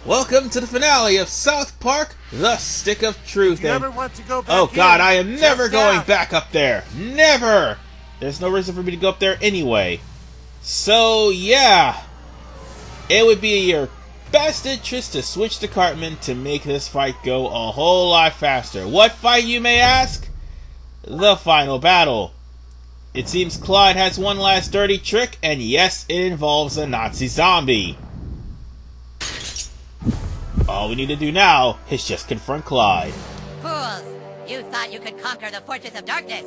Welcome to the finale of South Park, The Stick of Truth. If you ever want to go back oh god, in, I am never just going ask. back up there. Never! There's no reason for me to go up there anyway. So, yeah. It would be in your best interest to switch to Cartman to make this fight go a whole lot faster. What fight, you may ask? The final battle. It seems Clyde has one last dirty trick, and yes, it involves a Nazi zombie. All we need to do now is just confront Clyde. Fools! You thought you could conquer the Fortress of Darkness!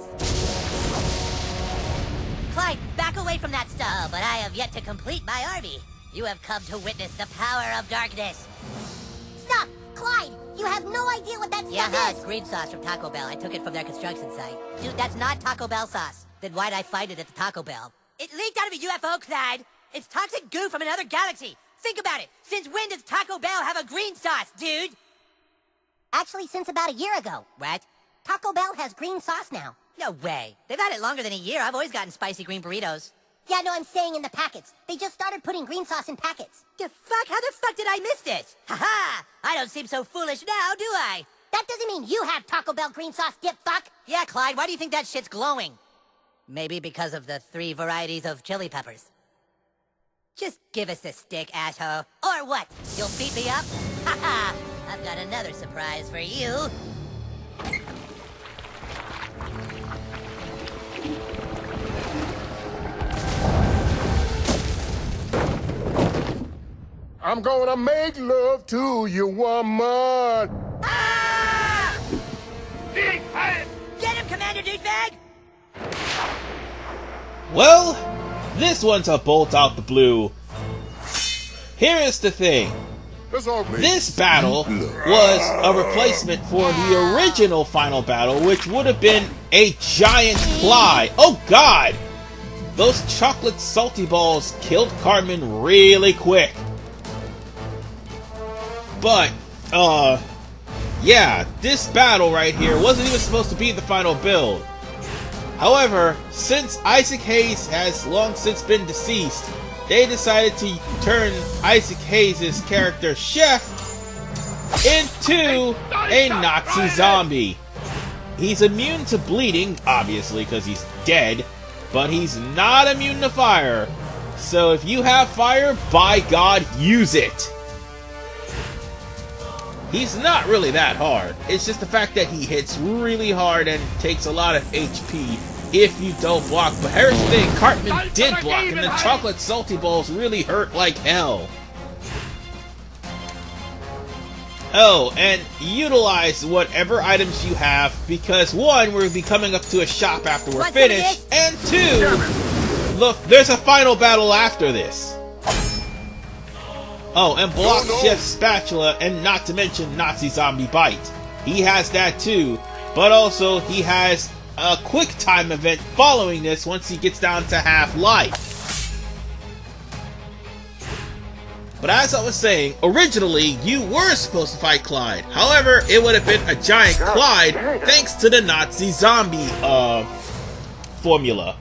Clyde, back away from that stuff! But I have yet to complete my army. You have come to witness the power of darkness. Stop! Clyde! You have no idea what that stuff It's is! green sauce from Taco Bell. I took it from their construction site. Dude, that's not Taco Bell sauce. Then why'd I find it at the Taco Bell? It leaked out of a UFO, Clyde! It's toxic goo from another galaxy! Think about it! Since when does Taco Bell have a green sauce, dude? Actually, since about a year ago. What? Taco Bell has green sauce now. No way. They've had it longer than a year. I've always gotten spicy green burritos. Yeah, no, I'm saying in the packets. They just started putting green sauce in packets. The fuck? How the fuck did I miss this? Haha! I don't seem so foolish now, do I? That doesn't mean you have Taco Bell green sauce, dip fuck. Yeah, Clyde, why do you think that shit's glowing? Maybe because of the 3 varieties of chili peppers. Just give us the stick, asshole. Or what? You'll beat me up? Haha! I've got another surprise for you. I'm gonna make love to you, woman. Ah! Get him, Commander Douchebag! Well, this one's a bolt out the blue. Here is the thing. This battle was a replacement for the original final battle, which would have been a giant fly. Oh god! Those chocolate salty balls killed Cartman really quick. But, yeah, this battle right here wasn't even supposed to be the final build. However, since Isaac Hayes has long since been deceased, they decided to turn Isaac Hayes' character Chef into a Nazi zombie. He's immune to bleeding, obviously, because he's dead, but he's not immune to fire. So if you have fire, by God, use it. He's not really that hard. It's just the fact that he hits really hard and takes a lot of HP if you don't block. But here's the thing, Cartman did block, and the chocolate salty balls really hurt like hell. Oh, and utilize whatever items you have, because 1, we'll be coming up to a shop after we're finished, and 2, look, there's a final battle after this. Oh, and block Chef's spatula, and not to mention Nazi Zombie Bite. He has that too, but also he has a quick time event following this once he gets down to half life. But as I was saying, originally you were supposed to fight Clyde. However, it would have been a giant Clyde thanks to the Nazi Zombie formula.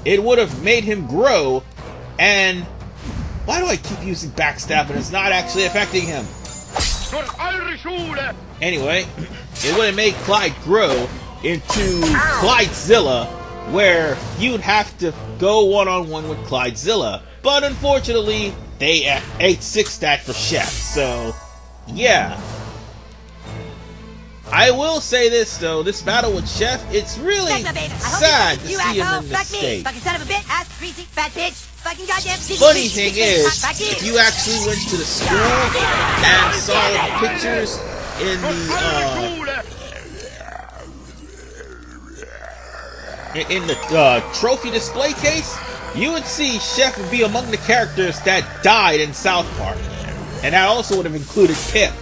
It would have made him grow, and why do I keep using backstab and it's not actually affecting him? Anyway, it would have made Clyde grow into Clydezilla, where you'd have to go one-on-one with Clydezilla. But unfortunately, they ate 6 that for Chef, so yeah. I will say this though, this battle with Chef, it's really sad to see him in this state. Fucking son of a bitch, ass, greasy, fat bitch. Funny thing is, if you actually went to the school and saw the pictures in the trophy display case, you would see Chef would be among the characters that died in South Park, and that also would have included Pip.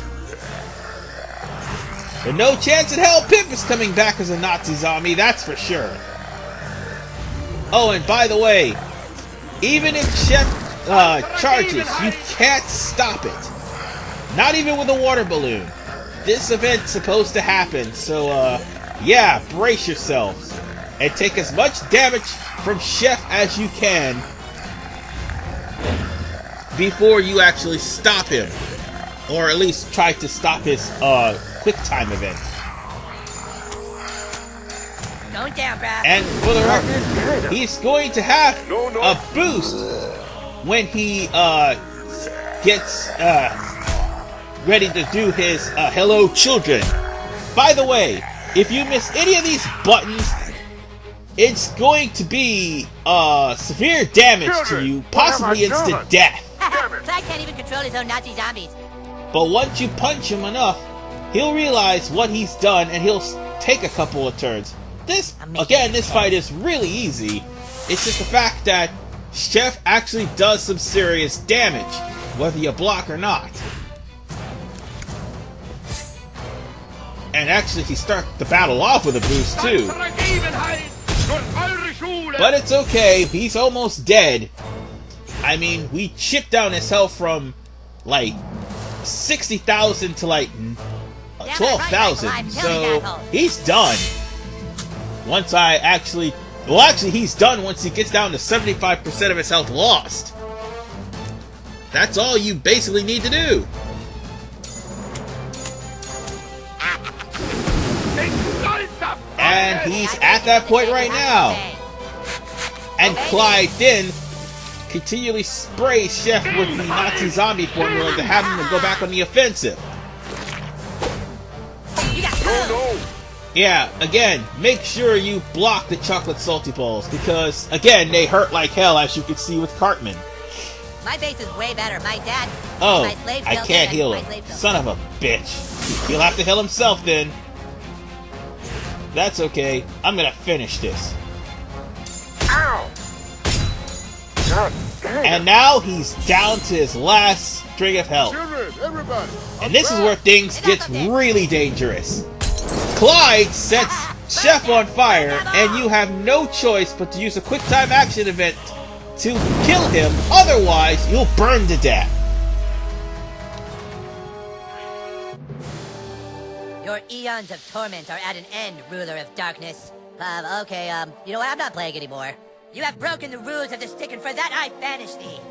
But no chance in hell Pip is coming back as a Nazi zombie, that's for sure. Oh, and by the way, even if Chef charges, you can't stop it. Not even with a water balloon. This event's supposed to happen, so yeah, brace yourselves. And take as much damage from Chef as you can before you actually stop him. Or at least try to stop his quick time event. Going down, bruh. And for the record, he's going to have a boost when he gets ready to do his Hello Children. By the way, if you miss any of these buttons, it's going to be severe damage to you, possibly instant death. Clyde can't even control his own Nazi zombies. But once you punch him enough, he'll realize what he's done and he'll take a couple of turns. This fight is really easy. It's just the fact that Chef actually does some serious damage, whether you block or not. And actually, he starts the battle off with a boost too. But it's okay, he's almost dead. I mean, we chipped down his health from, like, 60,000 to, like, 12,000. So, he's done. Once he's done once he gets down to 75% of his health lost. That's all you basically need to do. And he's at that point right now. And Clyde then continually sprays Chef with the Nazi zombie formula to have him to go back on the offensive. Yeah, again, make sure you block the chocolate salty balls, because, again, they hurt like hell, as you can see with Cartman. My base is way better. My dad... Oh, my slaves I can't heal him. Son of a bitch. He'll have to heal himself then. That's okay. I'm gonna finish this. Ow! God damn. And now he's down to his last string of health. Children, everybody. And this is where things get really dangerous. Clyde sets Chef on fire, and you have no choice but to use a quick time action event to kill him, otherwise you'll burn to death. Your eons of torment are at an end, ruler of darkness. Okay, you know what? I'm not playing anymore. You have broken the rules of the stick, and for that I banish thee.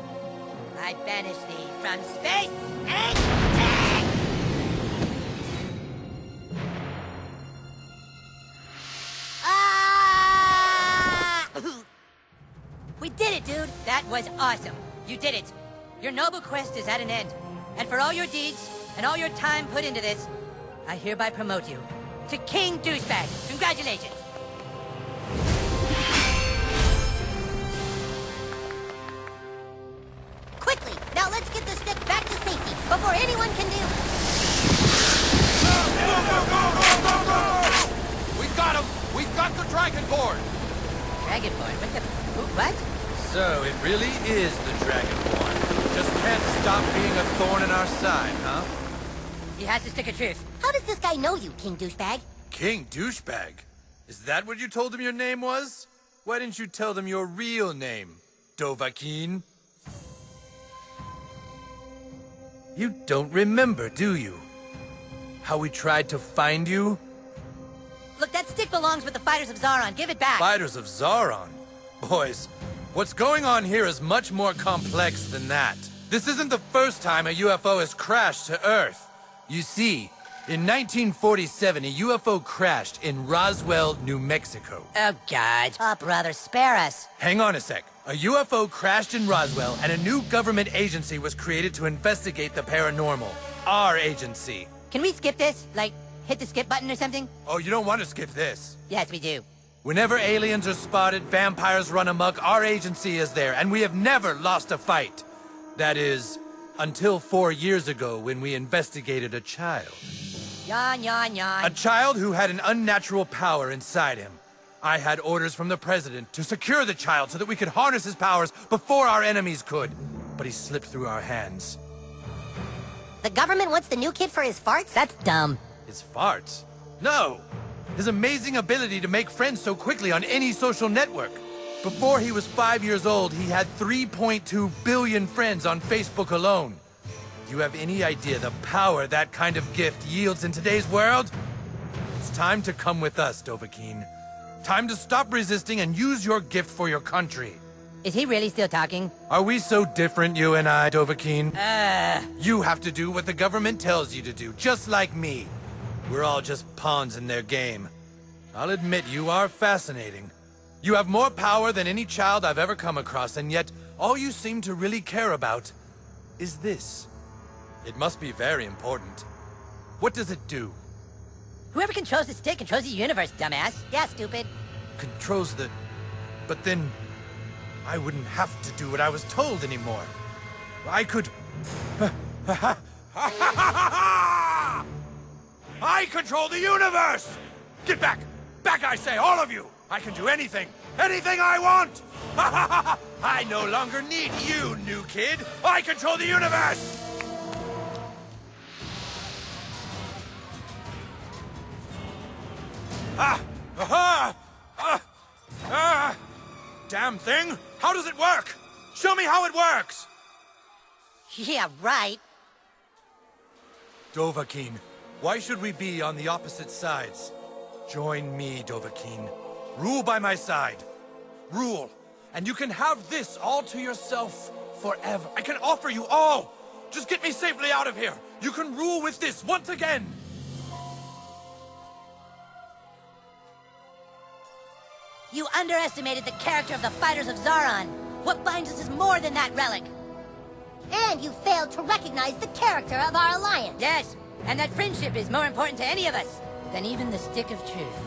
I banish thee from space and time! Ah! We did it, dude! That was awesome. You did it. Your noble quest is at an end. And for all your deeds and all your time put into this, I hereby promote you to King Douchebag. Congratulations. Quickly, now let's get the stick back to safety before anyone can do. We've got him! We've got the Dragonborn! Dragonborn? What? So, it really is the Dragonborn. Just can't stop being a thorn in our side, huh? He has the stick of truth. How does this guy know you, King Douchebag? King Douchebag? Is that what you told him your name was? Why didn't you tell them your real name, Dovahkiin? You don't remember, do you? How we tried to find you? Look, that stick belongs with the Fighters of Zaron. Give it back. Fighters of Zaron? Boys, what's going on here is much more complex than that. This isn't the first time a UFO has crashed to Earth. You see, in 1947, a UFO crashed in Roswell, New Mexico. Oh, God. Oh, brother, spare us. Hang on a sec. A UFO crashed in Roswell, and a new government agency was created to investigate the paranormal. Our agency. Can we skip this? Like, hit the skip button or something? Oh, you don't want to skip this. Yes, we do. Whenever aliens are spotted, vampires run amok, our agency is there, and we have never lost a fight. That is, until 4 years ago when we investigated a child. Yawn, yawn, yawn. A child who had an unnatural power inside him. I had orders from the president to secure the child so that we could harness his powers before our enemies could. But he slipped through our hands. The government wants the new kid for his farts? That's dumb. His farts? No! His amazing ability to make friends so quickly on any social network. Before he was 5 years old, he had 3.2 billion friends on Facebook alone. Do you have any idea the power that kind of gift yields in today's world? It's time to come with us, Dovahkiin. Time to stop resisting and use your gift for your country. Is he really still talking? Are we so different, you and I, Dovahkiin? Uh... You have to do what the government tells you to do, just like me. We're all just pawns in their game. I'll admit you are fascinating. You have more power than any child I've ever come across, and yet all you seem to really care about is this. It must be very important. What does it do? Whoever controls the stick controls the universe, dumbass. Yeah, stupid. Controls the... But then... I wouldn't have to do what I was told anymore. I could... I control the universe! Get back! Back, I say, all of you! I can do anything! Anything I want! I no longer need you, new kid! I control the universe! Damn thing! How does it work? Show me how it works! Yeah, right. Dovahkiin, why should we be on the opposite sides? Join me, Dovahkiin. Rule by my side. Rule. And you can have this all to yourself forever. I can offer you all. Just get me safely out of here. You can rule with this once again. You underestimated the character of the fighters of Zaron. What binds us is more than that relic. And you failed to recognize the character of our alliance. Yes, and that friendship is more important to any of us than even the stick of truth.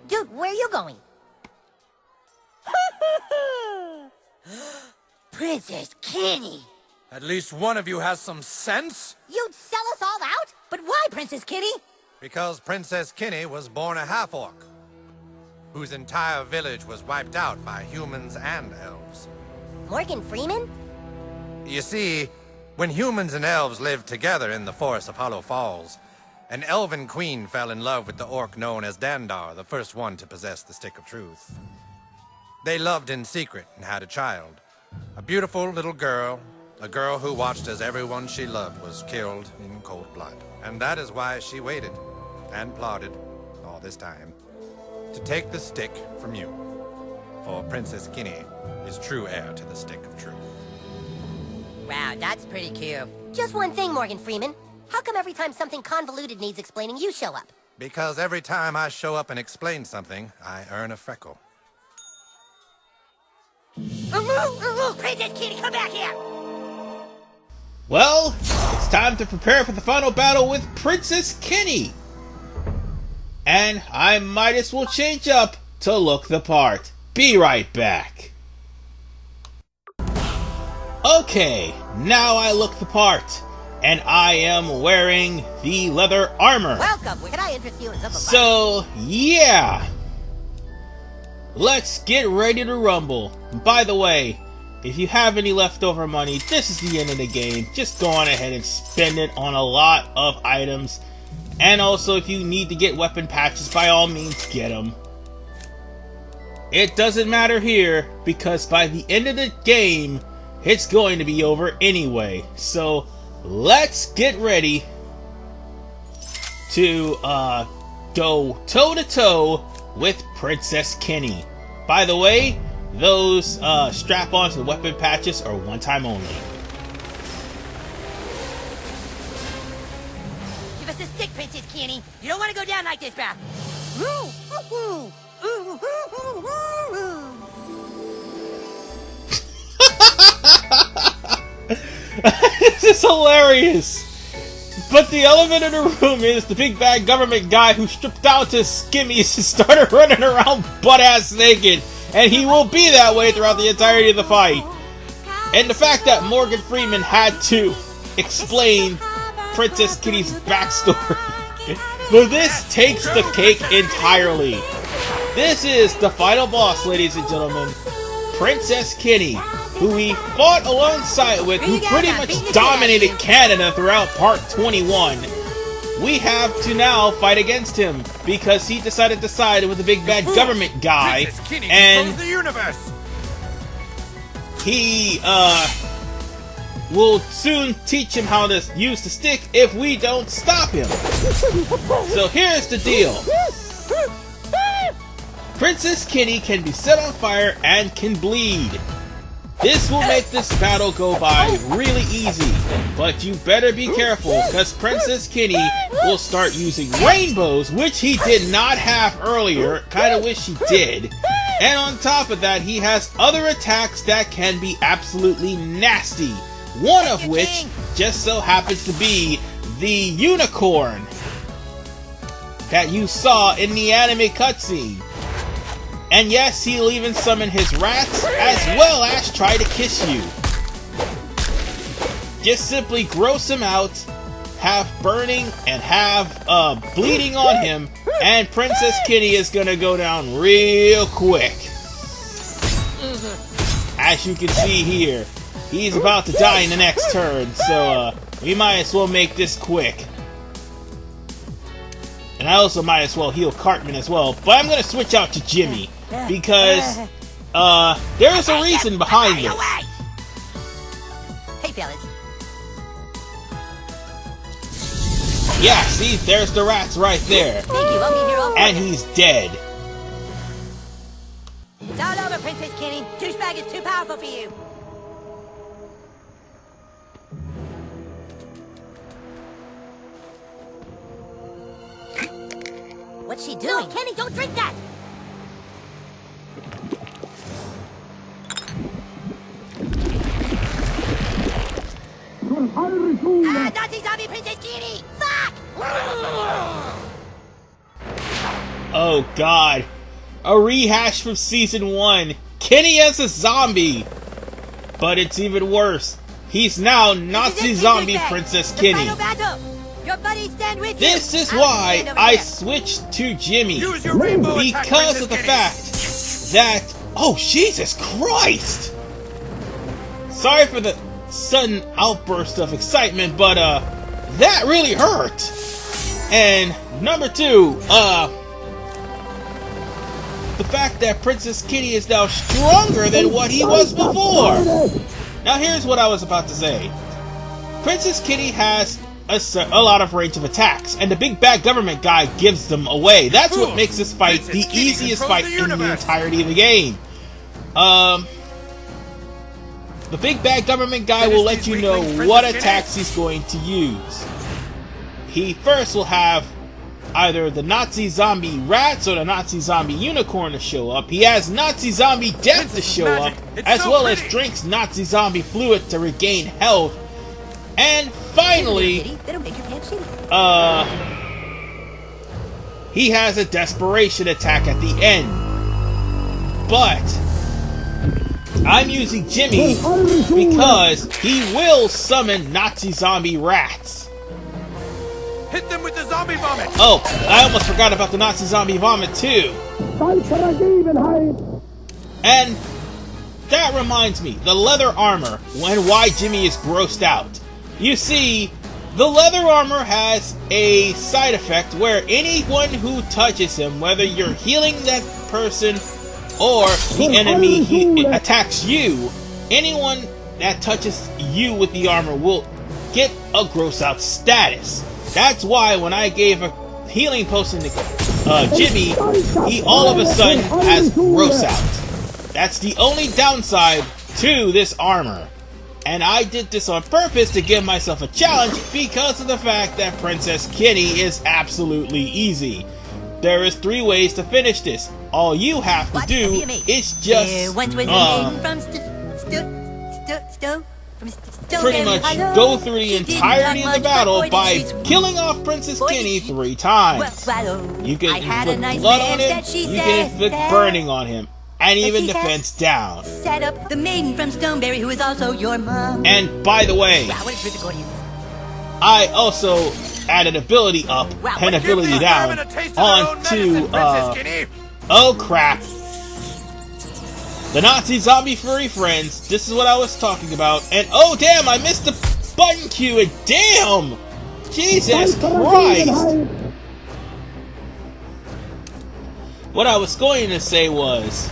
Dude, where are you going? Princess Kenny! At least one of you has some sense? You'd sell us all out? But why, Princess Kitty? Because Princess Kenny was born a half-orc, whose entire village was wiped out by humans and elves. Morgan Freeman? You see, when humans and elves lived together in the forest of Hollow Falls, an elven queen fell in love with the orc known as Dandar, the first one to possess the Stick of Truth. They loved in secret and had a child, a beautiful little girl, a girl who watched as everyone she loved was killed in cold blood. And that is why she waited and plotted all this time to take the stick from you. For Princess Kenny is true heir to the Stick of Truth. Wow, that's pretty cute. Just one thing, Morgan Freeman. How come every time something convoluted needs explaining, you show up? Because every time I show up and explain something, I earn a freckle. Princess Kitty, come back here! Well, it's time to prepare for the final battle with Princess Kenny. And I might as well change up to look the part. Be right back. Okay, now I look the part. And I am wearing the leather armor. Welcome! Can I interest you in something? So, yeah. Let's get ready to rumble. By the way, if you have any leftover money, this is the end of the game. Just go on ahead and spend it on a lot of items. And also, if you need to get weapon patches, by all means, get them. It doesn't matter here, because by the end of the game, it's going to be over anyway. So, let's get ready to go toe-to-toe with Princess Kenny. By the way, those strap-ons and weapon patches are one time only. Give us the stick, Princess Kenny. You don't want to go down like this, bruh. This is hilarious. But the elephant in the room is the big bad government guy who stripped out his skimmies and started running around butt-ass naked. And he will be that way throughout the entirety of the fight. And the fact that Morgan Freeman had to explain Princess Kitty's backstory. But this takes the cake entirely. This is the final boss, ladies and gentlemen. Princess Kenny, who we fought alongside with, who pretty much dominated Canada throughout Part 21. We have to now fight against him because he decided to side with the big bad government guy, and he will soon teach him how to use the stick if we don't stop him. So here's the deal. Princess Kitty can be set on fire and can bleed. This will make this battle go by really easy, but you better be careful because Princess Kitty will start using rainbows, which he did not have earlier. Kinda wish he did. And on top of that, he has other attacks that can be absolutely nasty. One of which just so happens to be the unicorn that you saw in the anime cutscene. And yes, he'll even summon his rats, as well as try to kiss you. Just simply gross him out, have burning, and have bleeding on him, and Princess Kitty is gonna go down real quick. As you can see here, he's about to die in the next turn, so we might as well make this quick. And I also might as well heal Cartman as well, but I'm gonna switch out to Jimmy. Because, there's a reason behind this. Hey, fellas. Yeah, see, there's the rats right there. Thank you, I'll be here all And he's dead. It's all over, Princess Kitty. Douchebag is too powerful for you. What's she doing? No, Kenny, don't drink that! Nazi zombie Princess Kitty! Fuck! Oh god. A rehash from Season 1. Kenny as a zombie. But it's even worse. He's now Nazi zombie Princess Kitty. Your buddies stand with This you. is why I switched to Jimmy. Use your rainbow attack, Because of the Princess fact that... Oh, Jesus Christ! Sorry for the sudden outburst of excitement, but, that really hurt! And, number two, the fact that Princess Kitty is now stronger than what he was before! Now here's what I was about to say. Princess Kitty has a lot of range of attacks, and the big bad government guy gives them away. That's what makes this fight the easiest fight in the entirety of the game. The big bad government guy will let you know what attacks he's going to use. He first will have either the Nazi zombie rats or the Nazi zombie unicorn to show up. He has Nazi zombie death to show up, as well as drinks Nazi zombie fluid to regain health. And finally, he has a desperation attack at the end. But I'm using Jimmy because he will summon Nazi zombie rats. Hit them with the zombie vomit! Oh, I almost forgot about the Nazi zombie vomit too. And that reminds me, the leather armor, and why Jimmy is grossed out. You see, the leather armor has a side effect where anyone who touches him, whether you're healing that person or the enemy attacks you, anyone that touches you with the armor will get a gross out status. That's why when I gave a healing potion to Jimmy, he all of a sudden has gross out. That's the only downside to this armor. And I did this on purpose to give myself a challenge because of the fact that Princess Kitty is absolutely easy. There is 3 ways to finish this. All you have to do is just pretty much go through the entirety of the battle by killing off Princess Kitty 3 times. You can inflict blood on him, you can inflict burning on him, and even defense down. Set up the maiden from Stoneberry who is also your mom. And by the way, I also added ability up and ability down onto, oh crap, the Nazi zombie furry friends. This is what I was talking about. And oh damn, I missed the button cue, and damn! Jesus Christ! What I was going to say was,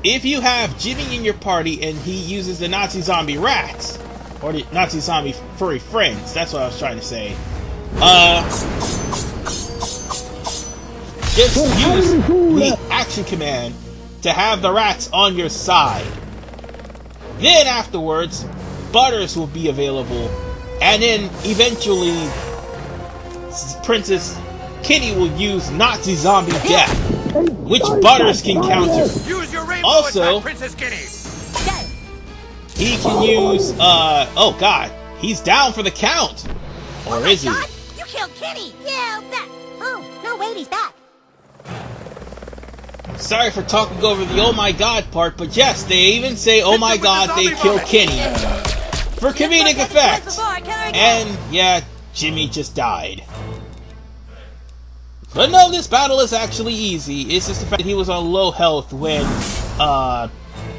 if you have Jimmy in your party and he uses the Nazi zombie rats, or the Nazi zombie furry friends, that's what I was trying to say, just use the action command to have the rats on your side. Then afterwards, Butters will be available, and then eventually Princess Kitty will use Nazi Zombie Death, which Butters can counter. Use your rainbow Also, attack, Princess Kitty. he can use, oh god, he's down for the count. Or is he? God, you killed Kitty! Yeah, that... Oh, no, wait, he's back. Sorry for talking over the oh my god part, but yes, they even say oh my god they killed Kenny. For comedic effect. And yeah, Jimmy just died. But no, this battle is actually easy. It's just the fact that he was on low health when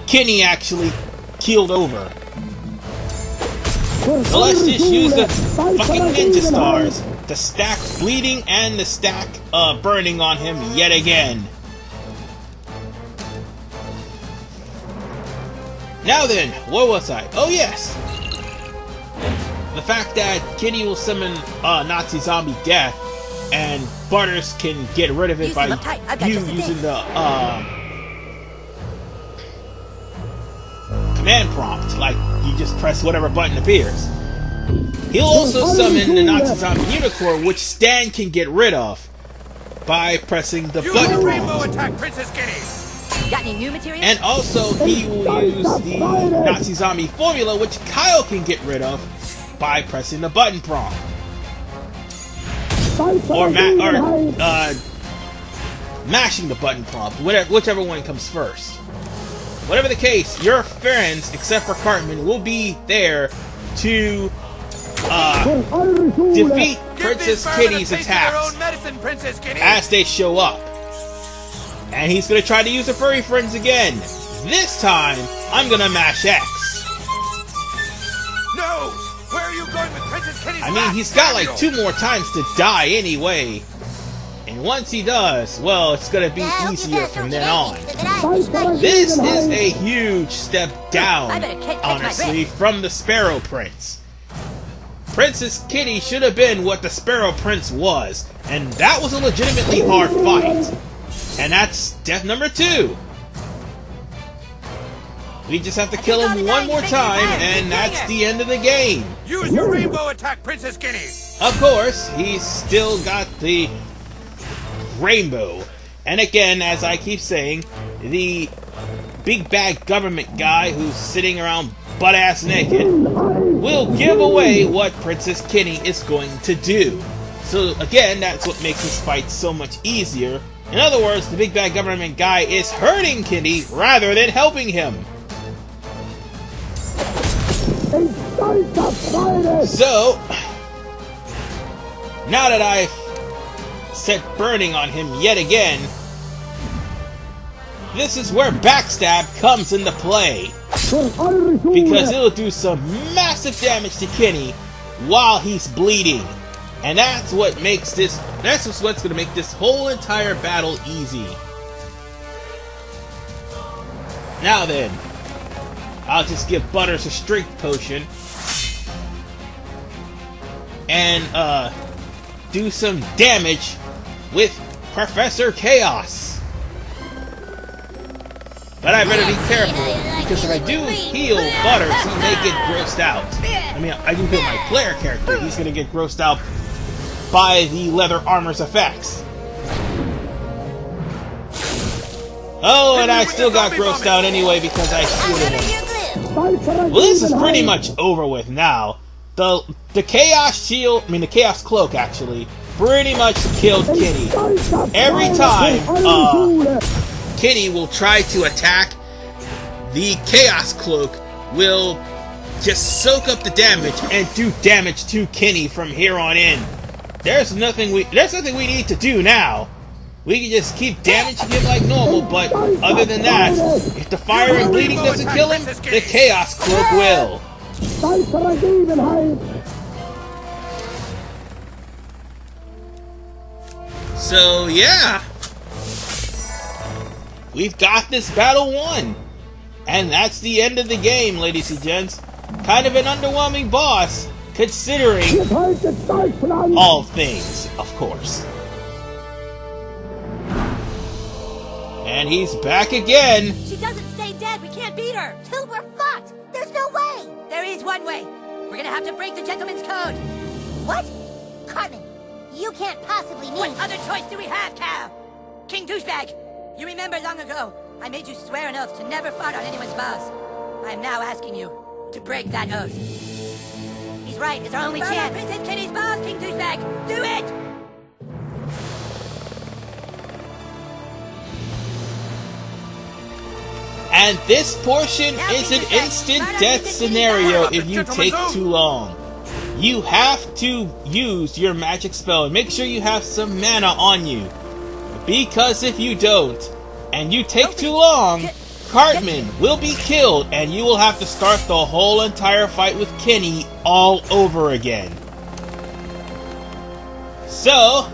Kenny actually keeled over. So let's just use the fucking ninja stars to stack bleeding and to stack burning on him yet again. Now then, where was I? Oh yes! The fact that Kitty will summon Nazi Zombie Death and Butters can get rid of it by you using the command prompt, like you just press whatever button appears. He'll also summon the Nazi Zombie Unicorn, which Stan can get rid of by pressing the button Rainbow prompt. attack, Princess Kitty. Got any new material? And also, he will use the Nazi Zombie formula, which Kyle can get rid of by pressing the button prompt. Or mashing the button prompt, whichever one comes first. Whatever the case, your friends, except for Cartman, will be there to defeat Princess Kitty's attacks as they show up. And he's gonna try to use the furry friends again. This time, I'm gonna mash X. No! Where are you going with Princess Kitty's I mean, he's got like 2 more times to die anyway. And once he does, well, it's gonna be easier from then on. This is a huge step down, honestly, from the Sparrow Prince. Princess Kitty should have been what the Sparrow Prince was, and that was a legitimately hard fight. And that's death number 2. We just have to kill him one more time, and that's the end of the game. Use your rainbow attack, Princess Kitty. Of course, he's still got the rainbow. And again, as I keep saying, the big bad government guy who's sitting around butt-ass naked will give away what Princess Kitty is going to do. So again, that's what makes this fight so much easier. In other words, the big bad government guy is hurting Kitty rather than helping him. So, now that I've set burning on him yet again, this is where backstab comes into play. Because it'll do some massive damage to Kenny while he's bleeding. And that's what makes this, that's what's going to make this whole entire battle easy. Now then, I'll just give Butters a strength potion. And, do some damage with Professor Chaos. But I better be careful, because if I do heal Butters, he may get grossed out. I mean, I do heal my player character, he's gonna get grossed out by the leather armor's effects. Oh, and I still got grossed out anyway because I shielded him. Well, this is pretty much over with now. The Chaos Shield, I mean the Chaos Cloak actually, pretty much killed Kitty. Every time Kitty will try to attack, the Chaos Cloak will just soak up the damage and do damage to Kenny from here on in. There's nothing we need to do now. We can just keep damaging him like normal, but other than that, if the fire and bleeding doesn't kill him, the Chaos Cloak will. So yeah, we've got this battle won. And that's the end of the game, ladies and gents. Kind of an underwhelming boss, considering all things, of course. And he's back again. She doesn't stay dead. We can't beat her. Dude, we're fucked. There's no way. There is one way. We're gonna have to break the gentleman's code. What? Cartman, you can't possibly mean... What other choice do we have, Cal? King Douchebag, you remember long ago, I made you swear an oath to never fart on anyone's balls. I am now asking you to break that oath. He's right. It's our only Fart on chance. Princess Kitty's balls, King Douchebag. Do it! And this portion Now, is an King Douchebag, instant fart on death Princess Kitty's scenario balls. if you take too long. You have to use your magic spell and make sure you have some mana on you. Because if you don't, and you take too long, Cartman will be killed and you will have to start the whole entire fight with Kenny all over again. So,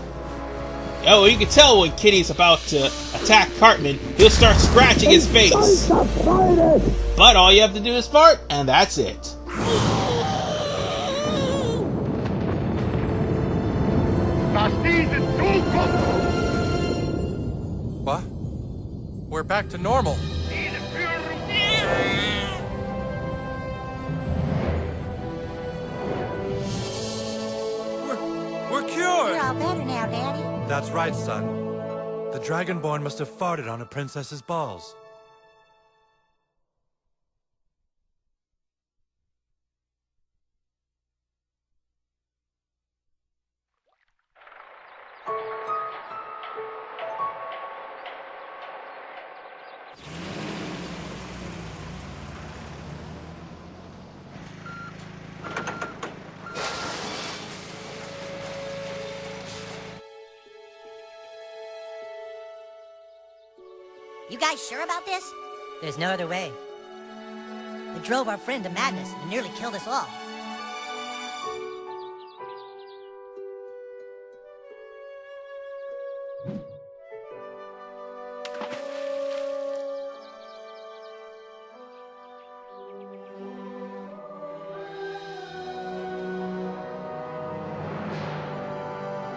you can tell when Kenny's about to attack Cartman, he'll start scratching his face. But all you have to do is fart, and that's it. What? We're back to normal. We're cured! You're all better now, Daddy. That's right, son. The Dragonborn must have farted on a princess's balls. You guys sure about this? There's no other way. It drove our friend to madness and nearly killed us all.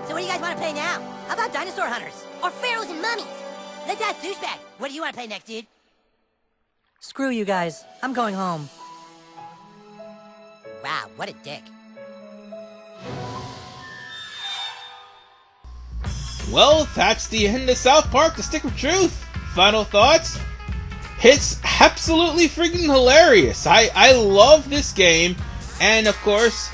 So what do you guys want to play now? How about Dinosaur Hunters? Or pharaohs and mummies? Let's ask Douchebag. What do you want to play next, dude? Screw you guys. I'm going home. Wow, what a dick. Well, that's the end of South Park: The Stick of Truth. Final thoughts? It's absolutely freaking hilarious. I love this game, and of course,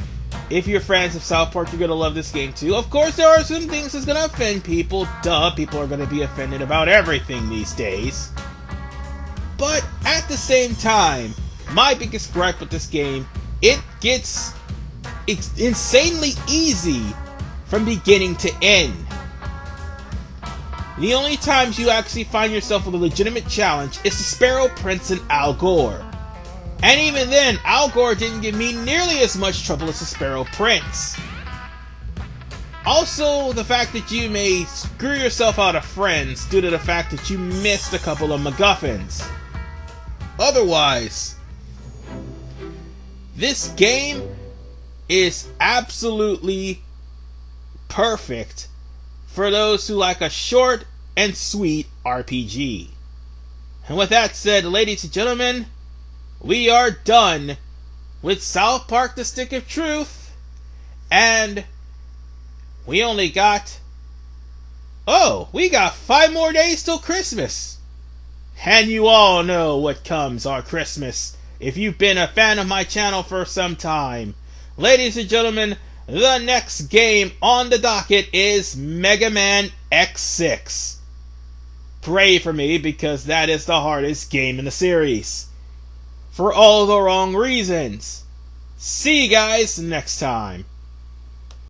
if you're fans of South Park, you're gonna love this game too. Of course, there are some things that's gonna offend people. Duh, people are gonna be offended about everything these days. But at the same time, my biggest gripe with this game, it's insanely easy from beginning to end. The only times you actually find yourself with a legitimate challenge is the Sparrow Prince and Al Gore. And even then, Al Gore didn't give me nearly as much trouble as the Sparrow Prince. Also, the fact that you may screw yourself out of friends due to the fact that you missed a couple of MacGuffins. Otherwise, this game is absolutely perfect for those who like a short and sweet RPG. And with that said, ladies and gentlemen, we are done with South Park: The Stick of Truth, and we only got... we got 5 more days till Christmas. And you all know what comes on Christmas if you've been a fan of my channel for some time. Ladies and gentlemen, the next game on the docket is Mega Man X6. Pray for me, because that is the hardest game in the series. For all the wrong reasons. See you guys next time.